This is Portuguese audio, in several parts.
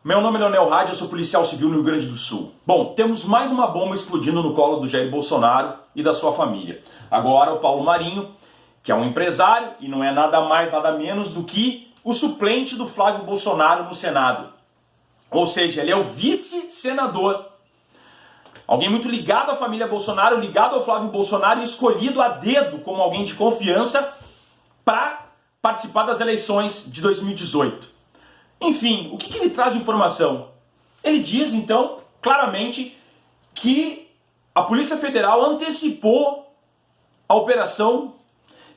Meu nome é Leonel Rádio, eu sou policial civil no Rio Grande do Sul. Bom, temos mais uma bomba explodindo no colo do Jair Bolsonaro e da sua família. Agora o Paulo Marinho, que é um empresário e não é nada mais, nada menos do que o suplente do Flávio Bolsonaro no Senado. Ou seja, ele é o vice-senador. Alguém muito ligado à família Bolsonaro, ligado ao Flávio Bolsonaro e escolhido a dedo como alguém de confiança para participar das eleições de 2018. Enfim, o que ele traz de informação? Ele diz, então, claramente que a Polícia Federal antecipou a operação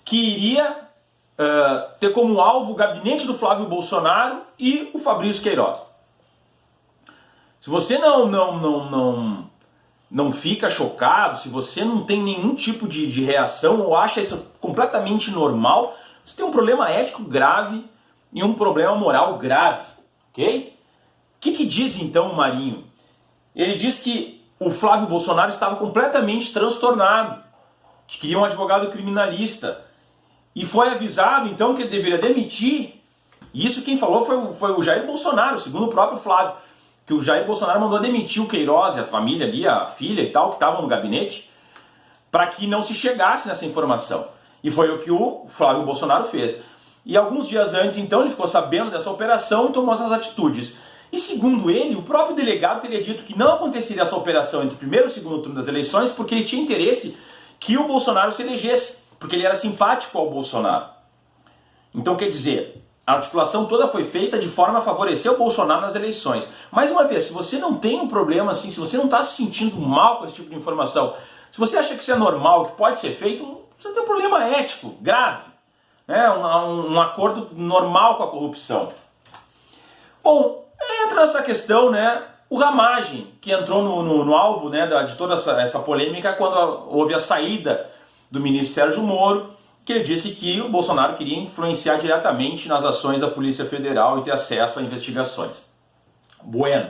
que iria ter como alvo o gabinete do Flávio Bolsonaro e o Fabrício Queiroz. Se você não fica chocado, se você não tem nenhum tipo de reação ou acha isso completamente normal, você tem um problema ético grave e um problema moral grave, ok? O que diz então o Marinho? Ele diz que o Flávio Bolsonaro estava completamente transtornado, que queria um advogado criminalista, e foi avisado então que ele deveria demitir. E isso quem falou foi o Jair Bolsonaro, segundo o próprio Flávio, que o Jair Bolsonaro mandou demitir o Queiroz e a família ali, a filha e tal, que estavam no gabinete, para que não se chegasse nessa informação. E foi o que o Flávio Bolsonaro fez. E alguns dias antes, então, ele ficou sabendo dessa operação e tomou essas atitudes. E segundo ele, o próprio delegado teria dito que não aconteceria essa operação entre o primeiro e o segundo turno das eleições porque ele tinha interesse que o Bolsonaro se elegesse, porque ele era simpático ao Bolsonaro. Então, quer dizer, a articulação toda foi feita de forma a favorecer o Bolsonaro nas eleições. Mais uma vez, se você não tem um problema assim, se você não está se sentindo mal com esse tipo de informação, se você acha que isso é normal, que pode ser feito, você tem um problema ético grave. Um acordo normal com a corrupção. Bom, entra essa questão, o Ramagem, que entrou no alvo de toda essa polêmica quando houve a saída do ministro Sérgio Moro, que ele disse que o Bolsonaro queria influenciar diretamente nas ações da Polícia Federal e ter acesso a investigações. Bueno.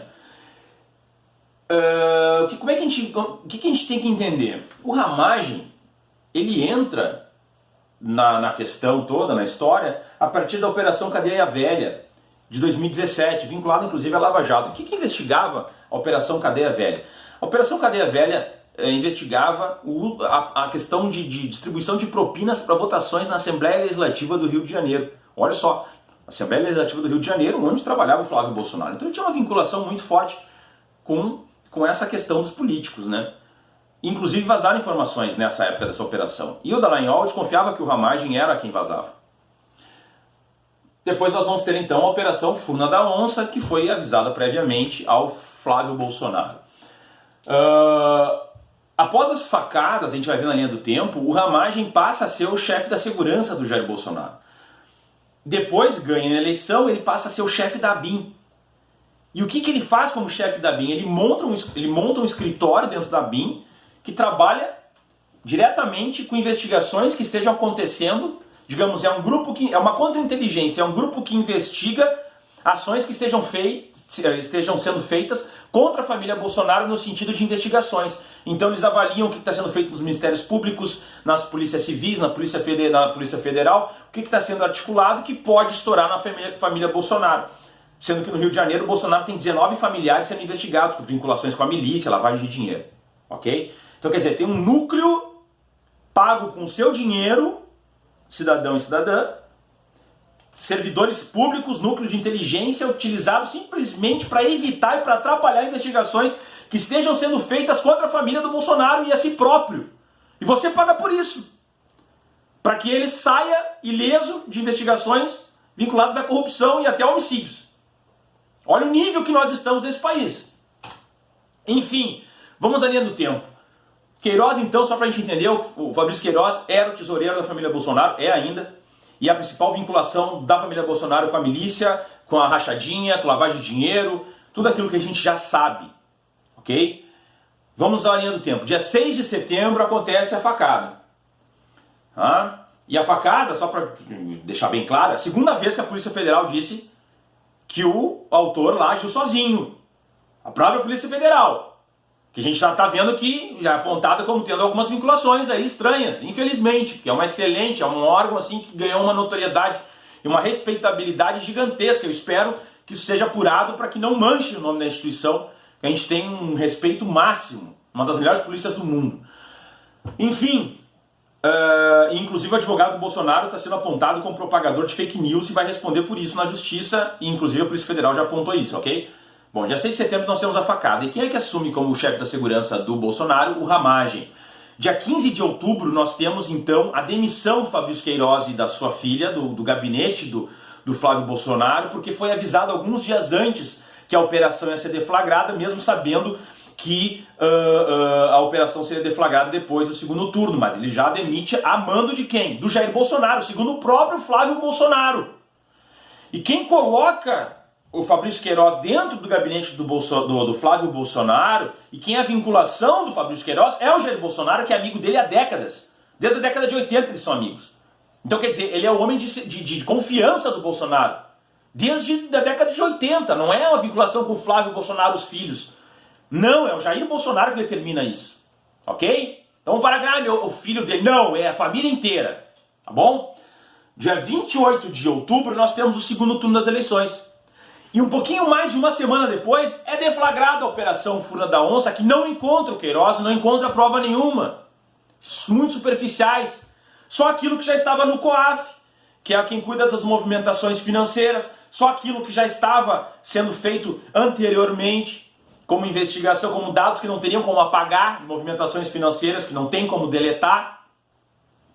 O que a gente tem que entender? O Ramagem, ele entra na questão toda, na história, a partir da Operação Cadeia Velha, de 2017, vinculada inclusive à Lava Jato. O que investigava a Operação Cadeia Velha? A Operação Cadeia Velha investigava a questão de distribuição de propinas para votações na Assembleia Legislativa do Rio de Janeiro. Olha só, a Assembleia Legislativa do Rio de Janeiro, onde trabalhava o Flávio Bolsonaro. Então ele tinha uma vinculação muito forte com essa questão dos políticos, Inclusive vazaram informações nessa época dessa operação. E o Dallagnol desconfiava que o Ramagem era quem vazava. Depois nós vamos ter então a Operação Furna da Onça, que foi avisada previamente ao Flávio Bolsonaro. Após as facadas, a gente vai ver na linha do tempo, o Ramagem passa a ser o chefe da segurança do Jair Bolsonaro. Depois, ganha a eleição, ele passa a ser o chefe da ABIN. E o que ele faz como chefe da ABIN? Ele monta um escritório dentro da ABIN, que trabalha diretamente com investigações que estejam acontecendo, digamos, é uma contra-inteligência, é um grupo que investiga ações que estejam sendo feitas contra a família Bolsonaro no sentido de investigações. Então eles avaliam o que está sendo feito nos ministérios públicos, nas polícias civis, na Polícia Federal, o que está sendo articulado que pode estourar na família Bolsonaro. Sendo que no Rio de Janeiro o Bolsonaro tem 19 familiares sendo investigados por vinculações com a milícia, lavagem de dinheiro. Ok? Então, quer dizer, tem um núcleo pago com seu dinheiro, cidadão e cidadã, servidores públicos, núcleo de inteligência utilizados simplesmente para evitar e para atrapalhar investigações que estejam sendo feitas contra a família do Bolsonaro e a si próprio. E você paga por isso. Para que ele saia ileso de investigações vinculadas à corrupção e até homicídios. Olha o nível que nós estamos nesse país. Enfim, vamos à linha do tempo. Queiroz, então, só para a gente entender, o Fabrício Queiroz era o tesoureiro da família Bolsonaro, é ainda, e a principal vinculação da família Bolsonaro com a milícia, com a rachadinha, com a lavagem de dinheiro, tudo aquilo que a gente já sabe, ok? Vamos à linha do tempo. Dia 6 de setembro acontece a facada. E a facada, só para deixar bem claro, é a segunda vez que a Polícia Federal disse que o autor lá agiu sozinho. A própria Polícia Federal. Que a gente já está vendo que já é apontada como tendo algumas vinculações aí estranhas, infelizmente, que é um órgão assim que ganhou uma notoriedade e uma respeitabilidade gigantesca. Eu espero que que isso seja apurado para que não manche o nome da instituição, que a gente tem um respeito máximo, uma das melhores polícias do mundo. Enfim, inclusive o advogado do Bolsonaro está sendo apontado como propagador de fake news e vai responder por isso na justiça, e inclusive a Polícia Federal já apontou isso, ok? Bom, dia 6 de setembro nós temos a facada. E quem é que assume como chefe da segurança do Bolsonaro? O Ramagem. Dia 15 de outubro nós temos então a demissão do Fabrício Queiroz e da sua filha, do gabinete do Flávio Bolsonaro, porque foi avisado alguns dias antes que a operação ia ser deflagrada, mesmo sabendo que a operação seria deflagrada depois do segundo turno. Mas ele já demite a mando de quem? Do Jair Bolsonaro, segundo o próprio Flávio Bolsonaro. E quem coloca o Fabrício Queiroz dentro do gabinete do Flávio Bolsonaro, e quem é a vinculação do Fabrício Queiroz é o Jair Bolsonaro, que é amigo dele há décadas. Desde a década de 80 eles são amigos. Então quer dizer, ele é o homem de confiança do Bolsonaro. Desde a década de 80, não é uma vinculação com o Flávio Bolsonaro, os filhos. Não, é o Jair Bolsonaro que determina isso. Ok? Então para cá, o filho dele. Não, é a família inteira. Tá bom? Dia 28 de outubro nós temos o segundo turno das eleições. E um pouquinho mais de uma semana depois é deflagrada a Operação Furna da Onça, que não encontra o Queiroz, não encontra prova nenhuma. Muito superficiais. Só aquilo que já estava no COAF, que é quem cuida das movimentações financeiras, só aquilo que já estava sendo feito anteriormente, como investigação, como dados que não teriam como apagar, movimentações financeiras que não tem como deletar.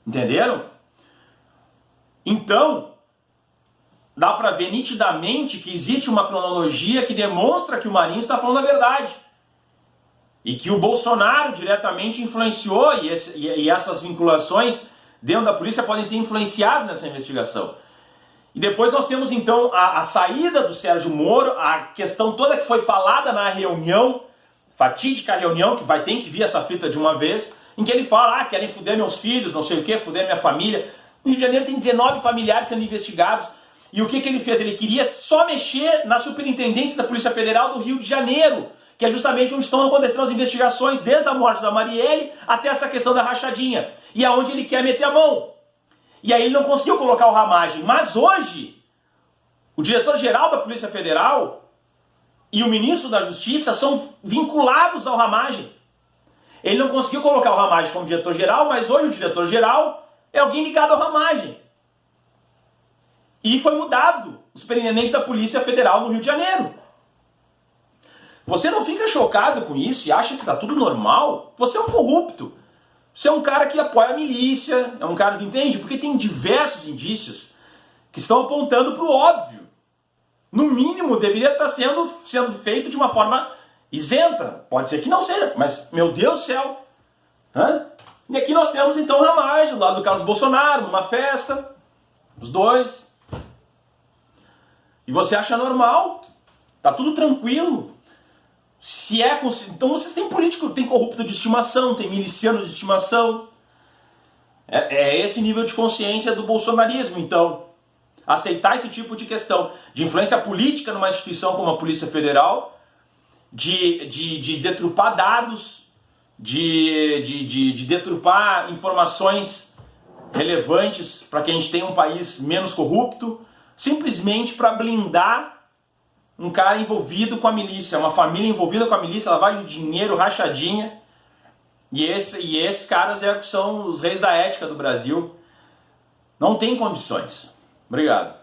Entenderam? Então, dá para ver nitidamente que existe uma cronologia que demonstra que o Marinho está falando a verdade. E que o Bolsonaro diretamente influenciou, e essas vinculações dentro da polícia podem ter influenciado nessa investigação. E depois nós temos então a saída do Sérgio Moro, a questão toda que foi falada na reunião, fatídica reunião, que vai ter que vir essa fita de uma vez, em que ele fala, querem fuder meus filhos, não sei o que, fuder minha família. No Rio de Janeiro tem 19 familiares sendo investigados. E o que ele fez? Ele queria só mexer na Superintendência da Polícia Federal do Rio de Janeiro, que é justamente onde estão acontecendo as investigações, desde a morte da Marielle até essa questão da rachadinha. E aonde ele quer meter a mão. E aí ele não conseguiu colocar o Ramagem. Mas hoje, o diretor-geral da Polícia Federal e o ministro da Justiça são vinculados ao Ramagem. Ele não conseguiu colocar o Ramagem como diretor-geral, mas hoje o diretor-geral é alguém ligado ao Ramagem. E foi mudado o superintendente da Polícia Federal no Rio de Janeiro. Você não fica chocado com isso e acha que está tudo normal? Você é um corrupto. Você é um cara que apoia a milícia, é um cara que entende, porque tem diversos indícios que estão apontando para o óbvio. No mínimo, deveria estar sendo feito de uma forma isenta. Pode ser que não seja, mas, meu Deus do céu. E aqui nós temos, então, o Ramagem, do lado do Carlos Bolsonaro, numa festa, os dois. E você acha normal? Tá tudo tranquilo? Então vocês têm político, tem corrupto de estimação, tem miliciano de estimação. É esse nível de consciência do bolsonarismo, então. Aceitar esse tipo de questão de influência política numa instituição como a Polícia Federal, de deturpar dados, de deturpar informações relevantes para que a gente tenha um país menos corrupto, simplesmente para blindar um cara envolvido com a milícia, uma família envolvida com a milícia, lavagem de dinheiro, rachadinha. E esses caras são os reis da ética do Brasil. Não tem condições. Obrigado.